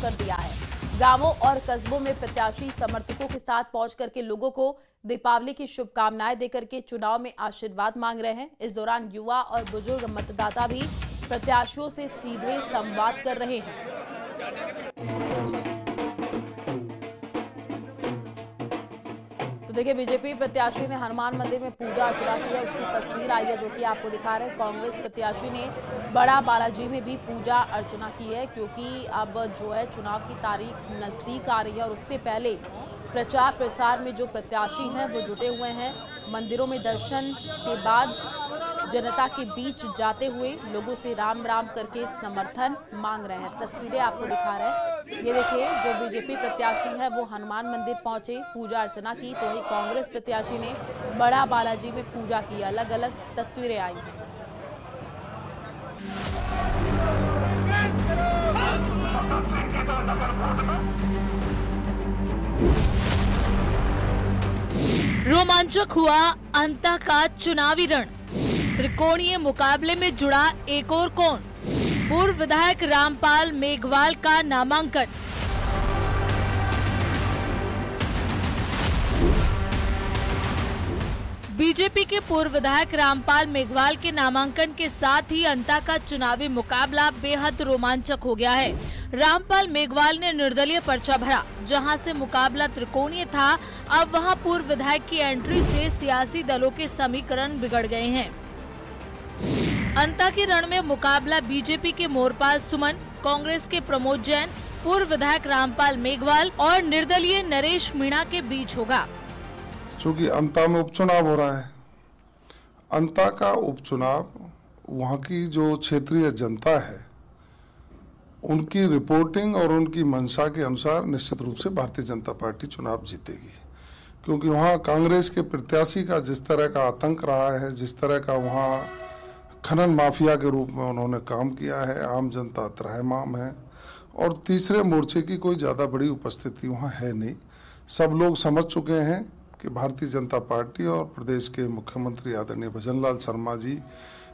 कर दिया है। गांवों और कस्बों में प्रत्याशी समर्थकों के साथ पहुंच करके लोगों को दीपावली की शुभकामनाएं देकर के चुनाव में आशीर्वाद मांग रहे हैं। इस दौरान युवा और बुजुर्ग मतदाता भी प्रत्याशियों से सीधे संवाद कर रहे हैं। तो देखिए, बीजेपी प्रत्याशी ने हनुमान मंदिर में पूजा अर्चना की है, उसकी तस्वीर आई है जो कि आपको दिखा रहे हैं। कांग्रेस प्रत्याशी ने बड़ा बालाजी में भी पूजा अर्चना की है, क्योंकि अब जो है चुनाव की तारीख नजदीक आ रही है और उससे पहले प्रचार प्रसार में जो प्रत्याशी हैं वो जुटे हुए हैं। मंदिरों में दर्शन के बाद जनता के बीच जाते हुए लोगों से राम राम करके समर्थन मांग रहे हैं। तस्वीरें आपको दिखा रहे हैं, ये देखिए, जो बीजेपी प्रत्याशी है वो हनुमान मंदिर पहुंचे, पूजा अर्चना की, तो वही कांग्रेस प्रत्याशी ने बड़ा बालाजी में पूजा की। अलग अलग तस्वीरें आई हैं। रोमांचक हुआ अंता का चुनावी रण। त्रिकोणीय मुकाबले में जुड़ा एक और कौन? पूर्व विधायक रामपाल मेघवाल का नामांकन। बीजेपी के पूर्व विधायक रामपाल मेघवाल के नामांकन के साथ ही अंता का चुनावी मुकाबला बेहद रोमांचक हो गया है। रामपाल मेघवाल ने निर्दलीय पर्चा भरा। जहां से मुकाबला त्रिकोणीय था, अब वहां पूर्व विधायक की एंट्री से सियासी दलों के समीकरण बिगड़ गए हैं। अंता के रण में मुकाबला बीजेपी के मोरपाल सुमन, कांग्रेस के प्रमोद जैन, पूर्व विधायक रामपाल मेघवाल और निर्दलीय नरेश मीणा के बीच होगा। चूंकि अंता में उपचुनाव हो रहा है, अंता का उपचुनाव वहाँ की जो क्षेत्रीय जनता है उनकी रिपोर्टिंग और उनकी मंशा के अनुसार निश्चित रूप से भारतीय जनता पार्टी चुनाव जीतेगी, क्योंकि वहाँ कांग्रेस के प्रत्याशी का जिस तरह का आतंक रहा है, जिस तरह का वहाँ खनन माफिया के रूप में उन्होंने काम किया है, आम जनता त्रहमाम है और तीसरे मोर्चे की कोई ज़्यादा बड़ी उपस्थिति वहाँ है नहीं। सब लोग समझ चुके हैं कि भारतीय जनता पार्टी और प्रदेश के मुख्यमंत्री आदरणीय भजनलाल शर्मा जी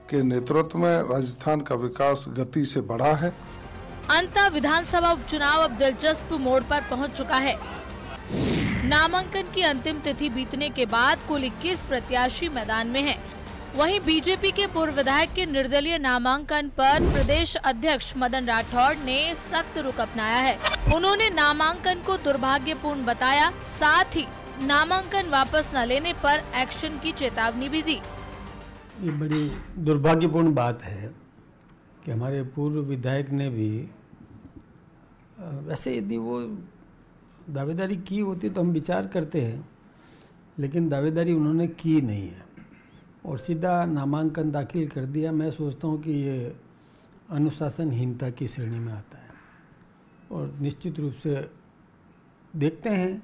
के नेतृत्व में राजस्थान का विकास गति से बढ़ा है। अंता विधानसभा उपचुनाव अब दिलचस्प मोड़ पर पहुंच चुका है। नामांकन की अंतिम तिथि बीतने के बाद कुल 21 प्रत्याशी मैदान में हैं। वहीं बीजेपी के पूर्व विधायक के निर्दलीय नामांकन पर प्रदेश अध्यक्ष मदन राठौड़ ने सख्त रुख अपनाया है। उन्होंने नामांकन को दुर्भाग्यपूर्ण बताया, साथ ही नामांकन वापस न लेने पर एक्शन की चेतावनी भी दी। ये बड़ी दुर्भाग्यपूर्ण बात है कि हमारे पूर्व विधायक ने भी, वैसे यदि वो दावेदारी की होती तो हम विचार करते हैं, लेकिन दावेदारी उन्होंने की नहीं है और सीधा नामांकन दाखिल कर दिया। मैं सोचता हूँ कि ये अनुशासनहीनता की श्रेणी में आता है और निश्चित रूप से देखते हैं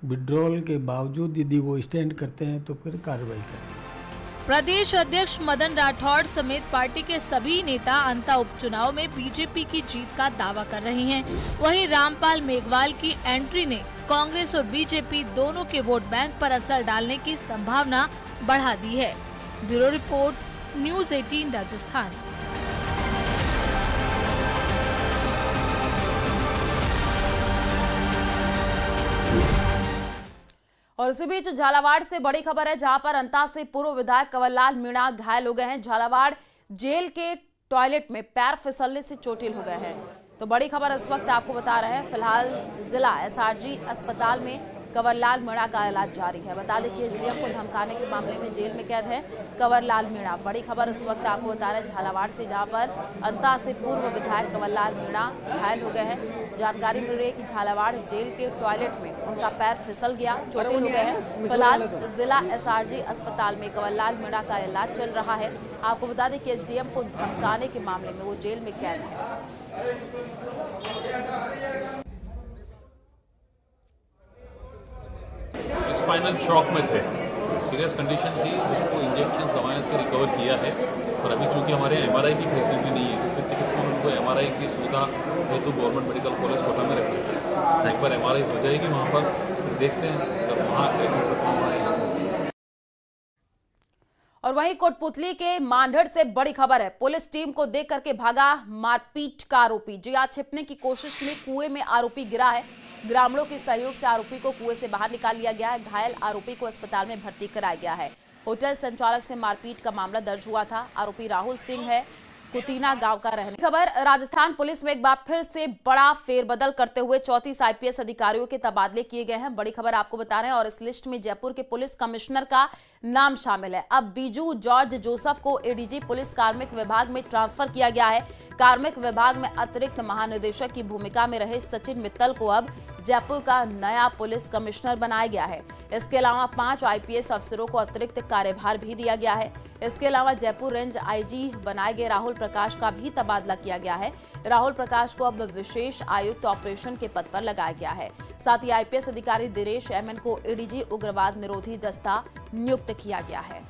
विड्रॉल के बावजूद यदि वो स्टैंड करते हैं तो फिर कार्रवाई करेंगे। प्रदेश अध्यक्ष मदन राठौड़ समेत पार्टी के सभी नेता अंता उपचुनाव में बीजेपी की जीत का दावा कर रहे हैं। वहीं रामपाल मेघवाल की एंट्री ने कांग्रेस और बीजेपी दोनों के वोट बैंक पर असर डालने की संभावना बढ़ा दी है। Bureau report, news 18 Rajasthan. और इसी बीच झालावाड़ से बड़ी खबर है, जहां पर अंता से पूर्व विधायक कंवरलाल मीणा घायल हो गए हैं। झालावाड़ जेल के टॉयलेट में पैर फिसलने से चोटिल हो गए हैं। तो बड़ी खबर इस वक्त आपको बता रहे हैं। फिलहाल जिला एसआरजी अस्पताल में कंवरलाल मीणा का इलाज जारी है। बता दें कि एसडीएम को धमकाने के मामले में जेल में कैद है कंवरलाल मीणा। बड़ी खबर इस वक्त आपको बता रहे हैं झालावाड़ से, जहां पर अंता से पूर्व विधायक कंवरलाल मीणा घायल हो गए हैं। जानकारी मिल रही है कि झालावाड़ जेल के टॉयलेट में उनका पैर फिसल गया, चोटिल हो गए हैं। फिलहाल जिला एसआरजी अस्पताल में कंवरलाल मीणा का इलाज चल रहा है। आपको बता दें कि एसडीएम को धमकाने के मामले में वो जेल में कैद है। स्पाइनल शॉक में थे, सीरियस कंडीशन थी, उसको इंजेक्शन दवाएं से रिकवर किया है। और अभी चूंकि हमारे एमआरआई की फैसिलिटी नहीं है, इसलिए चिकित्सकों ने उनको एमआरआई की सुविधा हेतु गवर्नमेंट मेडिकल कॉलेज कोटा में रखी है। एक बार एमआरआई हो जाएगी वहाँ पर, देखते हैं जब वहाँ एडमिट रखना है। और वहीं कोटपुतली के मांढर से बड़ी खबर है। पुलिस टीम को देख करके भागा मारपीट का आरोपी। जिया छिपने की कोशिश में कुएं में आरोपी गिरा है। ग्रामीणों के सहयोग से आरोपी को कुएं से बाहर निकाल लिया गया है। घायल आरोपी को अस्पताल में भर्ती कराया गया है। होटल संचालक से मारपीट का मामला दर्ज हुआ था। आरोपी राहुल सिंह है, कुतीना गांव का रहने। खबर राजस्थान पुलिस में एक बार फिर से बड़ा फेरबदल करते हुए 34 आईपीएस अधिकारियों के तबादले किए गए हैं। बड़ी खबर आपको बता रहे हैं और इस लिस्ट में जयपुर के पुलिस कमिश्नर का नाम शामिल है। अब बीजू जॉर्ज जोसेफ को एडीजी पुलिस कार्मिक विभाग में ट्रांसफर किया गया है। कार्मिक विभाग में अतिरिक्त महानिदेशक की भूमिका में रहे सचिन मित्तल को अब जयपुर का नया पुलिस कमिश्नर बनाया गया है। इसके अलावा 5 आईपीएस अफसरों को अतिरिक्त कार्यभार भी दिया गया है। इसके अलावा जयपुर रेंज आईजी बनाए गए राहुल प्रकाश का भी तबादला किया गया है। राहुल प्रकाश को अब विशेष आयुक्त ऑपरेशन के पद पर लगाया गया है। साथ ही आईपीएस अधिकारी दिनेश एमएन को एडीजी उग्रवाद निरोधी दस्ता नियुक्त किया गया है।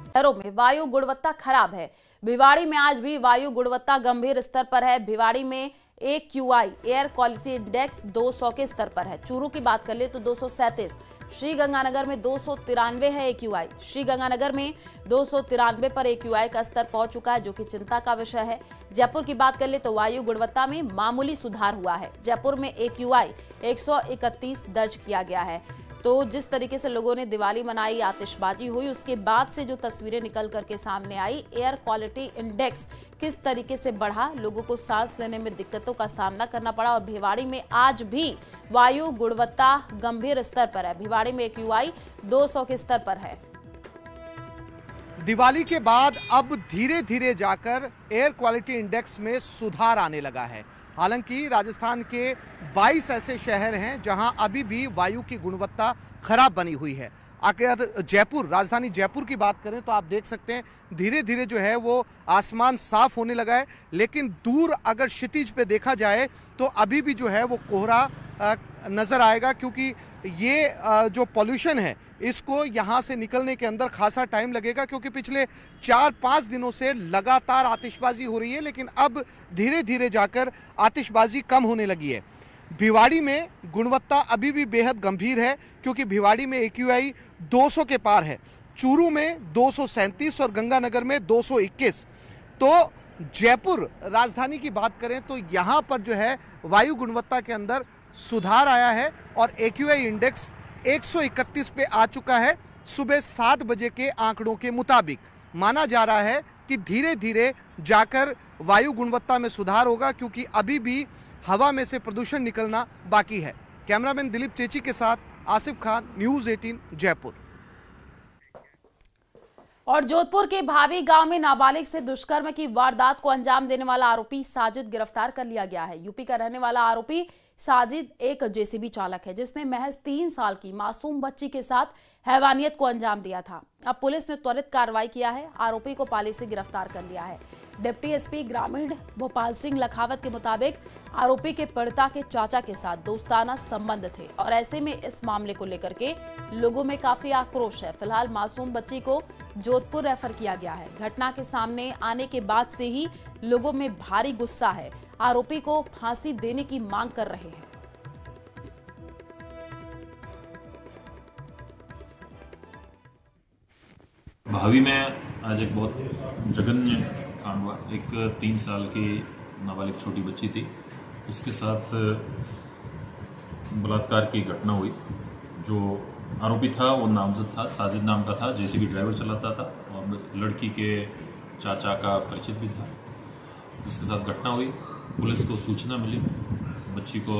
शहरों में वायु गुणवत्ता खराब है। भिवाड़ी में आज भी वायु गुणवत्ता गंभीर स्तर पर है। भिवाड़ी में AQI एयर क्वालिटी इंडेक्स 200 के स्तर पर है। चूरू की बात कर ले तो 237, श्रीगंगानगर में 293 है AQI। श्रीगंगानगर में 293 पर AQI का स्तर पहुंच चुका है, जो कि चिंता का विषय है। जयपुर की बात कर ले तो वायु गुणवत्ता में मामूली सुधार हुआ है। जयपुर में AQI 131 दर्ज किया गया है। तो जिस तरीके से लोगों ने दिवाली मनाई, आतिशबाजी हुई, उसके बाद से जो तस्वीरें निकल करके सामने आई, एयर क्वालिटी इंडेक्स किस तरीके से बढ़ा, लोगों को सांस लेने में दिक्कतों का सामना करना पड़ा। और भिवाड़ी में आज भी वायु गुणवत्ता गंभीर स्तर पर है। भिवाड़ी में AQI 200 के स्तर पर है। दिवाली के बाद अब धीरे धीरे जाकर एयर क्वालिटी इंडेक्स में सुधार आने लगा है। हालांकि राजस्थान के 22 ऐसे शहर हैं जहां अभी भी वायु की गुणवत्ता खराब बनी हुई है। अगर जयपुर, राजधानी जयपुर की बात करें तो आप देख सकते हैं धीरे धीरे जो है वो आसमान साफ होने लगा है। लेकिन दूर अगर क्षितिज पे देखा जाए तो अभी भी जो है वो कोहरा नजर आएगा, क्योंकि ये जो पॉल्यूशन है इसको यहाँ से निकलने के अंदर खासा टाइम लगेगा, क्योंकि पिछले 4-5 दिनों से लगातार आतिशबाजी हो रही है। लेकिन अब धीरे धीरे जाकर आतिशबाजी कम होने लगी है। भिवाड़ी में गुणवत्ता अभी भी बेहद गंभीर है, क्योंकि भिवाड़ी में AQI 200 के पार है। चूरू में 237 और गंगानगर में 221। तो जयपुर राजधानी की बात करें तो यहाँ पर जो है वायु गुणवत्ता के अंदर सुधार आया है और AQI इंडेक्स 131 पे आ चुका है। सुबह 7 बजे के आंकड़ों के मुताबिक माना जा रहा है कि धीरे धीरे जाकर वायु गुणवत्ता में सुधार होगा, क्योंकि अभी भी हवा में से प्रदूषण निकलना बाकी है। कैमरामैन दिलीप चेची के साथ आसिफ खान, न्यूज़ 18 जयपुर। और जोधपुर के भावी गांव में नाबालिग से दुष्कर्म की वारदात को अंजाम देने वाला आरोपी साजिद गिरफ्तार कर लिया गया है। यूपी का रहने वाला आरोपी साजिद एक जेसीबी चालक है, जिसने महज 3 साल की मासूम बच्ची के साथ हैवानियत को अंजाम दिया था। अब पुलिस ने त्वरित कार्रवाई किया है। आरोपी को पाली से गिरफ्तार कर लिया है। डिप्टी एसपी ग्रामीण भोपाल सिंह लखावत के मुताबिक आरोपी के पीड़िता के चाचा के साथ दोस्ताना संबंध थे और ऐसे में इस मामले को लेकर के लोगों में काफी आक्रोश है। फिलहाल मासूम बच्ची को जोधपुर रेफर किया गया है। घटना के सामने आने के बाद से ही लोगों में भारी गुस्सा है। आरोपी को फांसी देने की मांग कर रहे हैं। भावी में आज एक बहुत जघन्य कांड हुआ। एक 3 साल की नाबालिग छोटी बच्ची थी, उसके साथ बलात्कार की घटना हुई। जो आरोपी था वो नामजद था, साजिद नाम का था, जेसीबी ड्राइवर चलाता था और लड़की के चाचा का परिचित भी था। उसके साथ घटना हुई। पुलिस को सूचना मिली, बच्ची को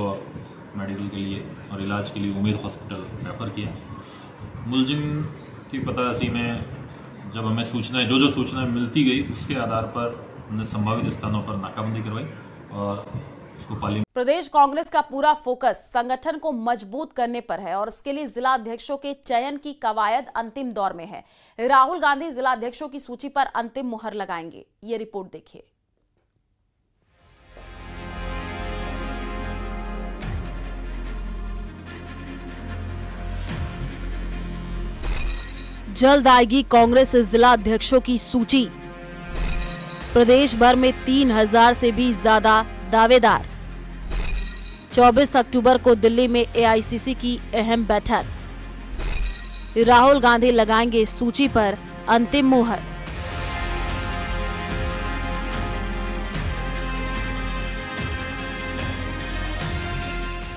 मेडिकल के लिए और इलाज के लिए उम्मीद हॉस्पिटल रेफर किया। मुलजिम की पतारासी में जब हमें सूचनाएं जो सूचनाएं मिलती गई, उसके आधार पर हमने संभावित स्थानों पर नाकाबंदी करवाई और उसको पाली। प्रदेश कांग्रेस का पूरा फोकस संगठन को मजबूत करने पर है और इसके लिए जिला अध्यक्षों के चयन की कवायद अंतिम दौर में है। राहुल गांधी जिला अध्यक्षों की सूची पर अंतिम मुहर लगाएंगे। ये रिपोर्ट देखिए। जल्द आएगी कांग्रेस जिला अध्यक्षों की सूची। प्रदेश भर में 3000 से भी ज्यादा दावेदार। 24 अक्टूबर को दिल्ली में एआईसीसी की अहम बैठक। राहुल गांधी लगाएंगे सूची पर अंतिम मुहर।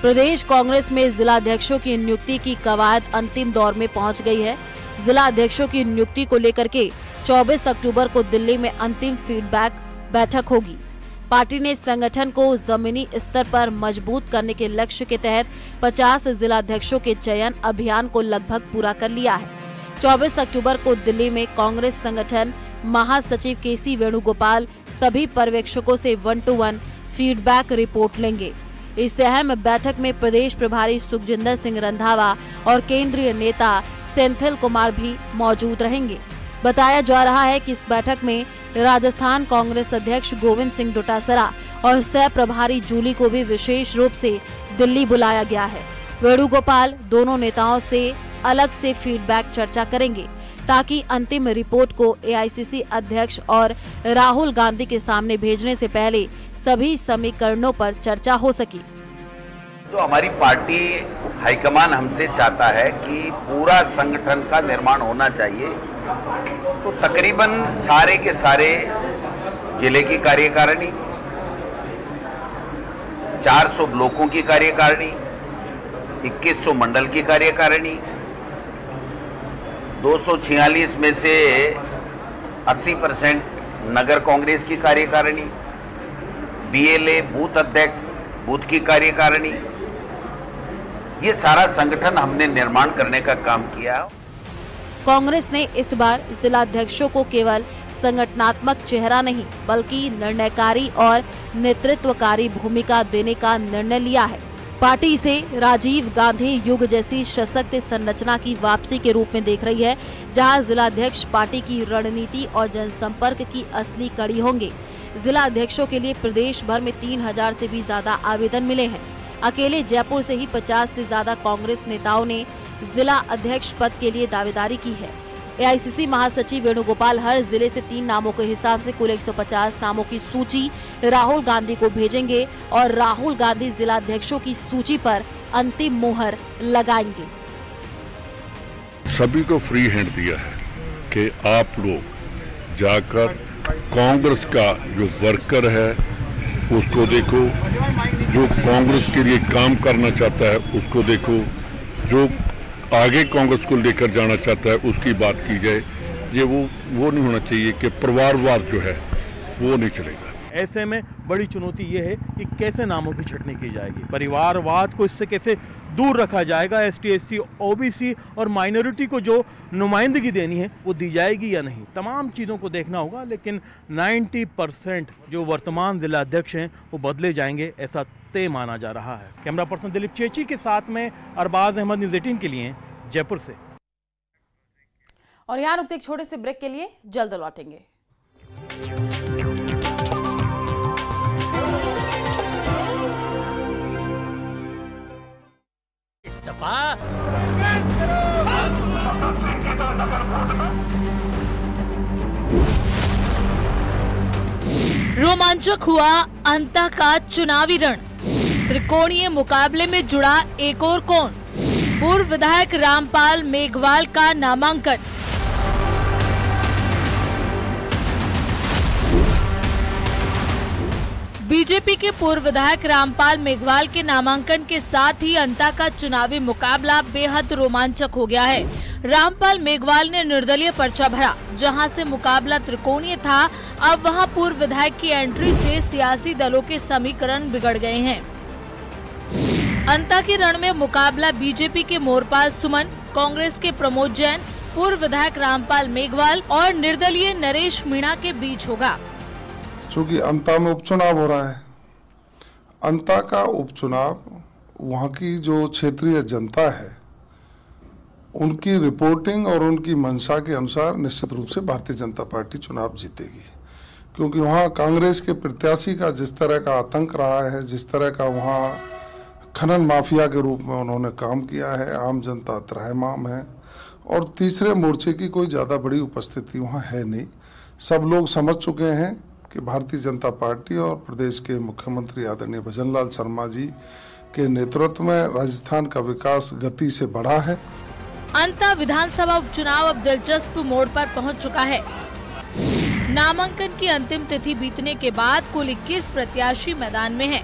प्रदेश कांग्रेस में जिलाध्यक्षों की नियुक्ति की कवायद अंतिम दौर में पहुंच गई है। जिलाध्यक्षों की नियुक्ति को लेकर के 24 अक्टूबर को दिल्ली में अंतिम फीडबैक बैठक होगी। पार्टी ने संगठन को जमीनी स्तर पर मजबूत करने के लक्ष्य के तहत 50 जिलाध्यक्षों के चयन अभियान को लगभग पूरा कर लिया है। 24 अक्टूबर को दिल्ली में कांग्रेस संगठन महासचिव केसी वेणुगोपाल सभी पर्यवेक्षकों से 1-to-1 फीडबैक रिपोर्ट लेंगे। इस अहम बैठक में प्रदेश प्रभारी सुखजिंदर सिंह रंधावा और केंद्रीय नेता सेंथिल कुमार भी मौजूद रहेंगे। बताया जा रहा है कि इस बैठक में राजस्थान कांग्रेस अध्यक्ष गोविंद सिंह डोटासरा और सह प्रभारी जूली को भी विशेष रूप से दिल्ली बुलाया गया है। वेणुगोपाल दोनों नेताओं से अलग से फीडबैक चर्चा करेंगे ताकि अंतिम रिपोर्ट को एआईसीसी अध्यक्ष और राहुल गांधी के सामने भेजने से पहले सभी समीकरणों पर चर्चा हो सके। तो हमारी पार्टी हाईकमान हमसे चाहता है कि पूरा संगठन का निर्माण होना चाहिए। तो तकरीबन सारे के सारे जिले की कार्यकारिणी, 400 ब्लॉकों की कार्यकारिणी, 2100 मंडल की कार्यकारिणी, 246 में से 80% नगर कांग्रेस की कार्यकारिणी, बीएलए बूथ अध्यक्ष बूथ की कार्यकारिणी, ये सारा संगठन हमने निर्माण करने का काम किया। कांग्रेस ने इस बार जिलाध्यक्षों को केवल संगठनात्मक चेहरा नहीं बल्कि निर्णयकारी और नेतृत्वकारी भूमिका देने का निर्णय लिया है। पार्टी इसे राजीव गांधी युग जैसी सशक्त संरचना की वापसी के रूप में देख रही है, जहां जिलाध्यक्ष पार्टी की रणनीति और जनसंपर्क की असली कड़ी होंगे। जिला अध्यक्षों के लिए प्रदेश भर में 3000 से भी ज्यादा आवेदन मिले हैं। अकेले जयपुर से ही 50 से ज्यादा कांग्रेस नेताओं ने जिला अध्यक्ष पद के लिए दावेदारी की है। एआईसीसी महासचिव वेणुगोपाल हर जिले से 3 नामों के हिसाब से कुल 150 नामों की सूची राहुल गांधी को भेजेंगे और राहुल गांधी जिलाध्यक्षों की सूची पर अंतिम मुहर लगाएंगे। सभी को फ्री हैंड दिया है कि आप लोग जाकर कांग्रेस का जो वर्कर है उसको देखो, जो कांग्रेस के लिए काम करना चाहता है उसको देखो, जो आगे कांग्रेस को लेकर जाना चाहता है उसकी बात की जाए। ये वो नहीं होना चाहिए कि परिवारवाद जो है वो नहीं चलेगा। ऐसे में बड़ी चुनौती ये है कि कैसे नामों की छटनी की जाएगी, परिवारवाद को इससे कैसे दूर रखा जाएगा, एसटी, एससी, ओबीसी और माइनॉरिटी को जो नुमाइंदगी देनी है वो दी जाएगी या नहीं, तमाम चीज़ों को देखना होगा। लेकिन 90% जो वर्तमान जिला अध्यक्ष हैं वो बदले जाएंगे, ऐसा तय माना जा रहा है। कैमरा पर्सन दिलीप चेची के साथ में अरबाज अहमद, न्यूज़ 18 के लिए जयपुर से। और यहाँ रुकते एक छोटे से ब्रेक के लिए, जल्द लौटेंगे। रोमांचक हुआ अंता का चुनावी रण। त्रिकोणीय मुकाबले में जुड़ा एक और कौन? पूर्व विधायक रामपाल मेघवाल का नामांकन। बीजेपी के पूर्व विधायक रामपाल मेघवाल के नामांकन के साथ ही अंता का चुनावी मुकाबला बेहद रोमांचक हो गया है। रामपाल मेघवाल ने निर्दलीय पर्चा भरा, जहां से मुकाबला त्रिकोणीय था। अब वहां पूर्व विधायक की एंट्री से सियासी दलों के समीकरण बिगड़ गए हैं। अंता के रण में मुकाबला बीजेपी के मोरपाल सुमन, कांग्रेस के प्रमोद जैन, पूर्व विधायक रामपाल मेघवाल और निर्दलीय नरेश मीणा के बीच होगा। चूंकि अंता में उपचुनाव हो रहा है, अंता का उपचुनाव वहाँ की जो क्षेत्रीय जनता है उनकी रिपोर्टिंग और उनकी मंशा के अनुसार निश्चित रूप से भारतीय जनता पार्टी चुनाव जीतेगी, क्योंकि वहाँ कांग्रेस के प्रत्याशी का जिस तरह का आतंक रहा है, जिस तरह का वहाँ खनन माफिया के रूप में उन्होंने काम किया है, आम जनता त्रहमाम है और तीसरे मोर्चे की कोई ज़्यादा बड़ी उपस्थिति वहाँ है नहीं। सब लोग समझ चुके हैं कि भारतीय जनता पार्टी और प्रदेश के मुख्यमंत्री आदरणीय भजनलाल शर्मा जी के नेतृत्व में राजस्थान का विकास गति से बढ़ा है। अंता विधानसभा उपचुनाव अब दिलचस्प मोड़ पर पहुंच चुका है। नामांकन की अंतिम तिथि बीतने के बाद कुल 21 प्रत्याशी मैदान में हैं।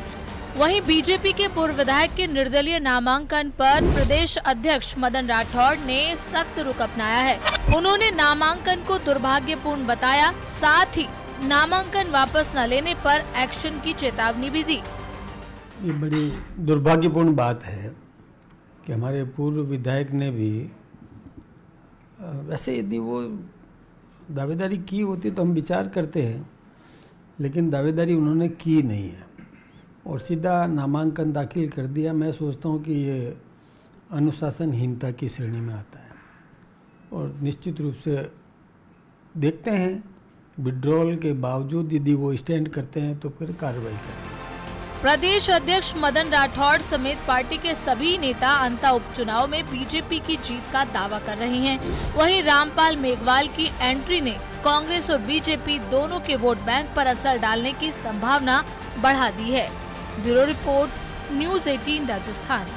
वहीं बीजेपी के पूर्व विधायक के निर्दलीय नामांकन पर प्रदेश अध्यक्ष मदन राठौड़ ने सख्त रुख अपनाया है। उन्होंने नामांकन को दुर्भाग्यपूर्ण बताया, साथ ही नामांकन वापस न लेने पर एक्शन की चेतावनी भी दी। ये बड़ी दुर्भाग्यपूर्ण बात है कि हमारे पूर्व विधायक ने भी वैसे यदि वो दावेदारी की होती तो हम विचार करते हैं, लेकिन दावेदारी उन्होंने की नहीं है और सीधा नामांकन दाखिल कर दिया। मैं सोचता हूँ कि ये अनुशासनहीनता की श्रेणी में आता है और निश्चित रूप से देखते हैं विड्रॉल के बावजूद यदि वो स्टैंड करते हैं तो फिर कार्रवाई करेंगे। प्रदेश अध्यक्ष मदन राठौड़ समेत पार्टी के सभी नेता अंता उपचुनाव में बीजेपी की जीत का दावा कर रहे हैं। वहीं रामपाल मेघवाल की एंट्री ने कांग्रेस और बीजेपी दोनों के वोट बैंक पर असर डालने की संभावना बढ़ा दी है। Bureau report, news 18 Rajasthan.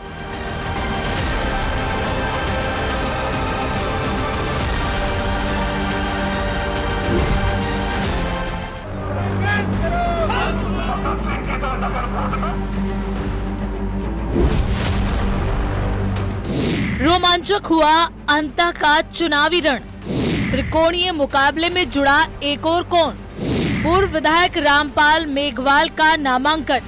रोमांचक हुआ अंता का चुनावी रण। त्रिकोणीय मुकाबले में जुड़ा एक और कोण। पूर्व विधायक रामपाल मेघवाल का नामांकन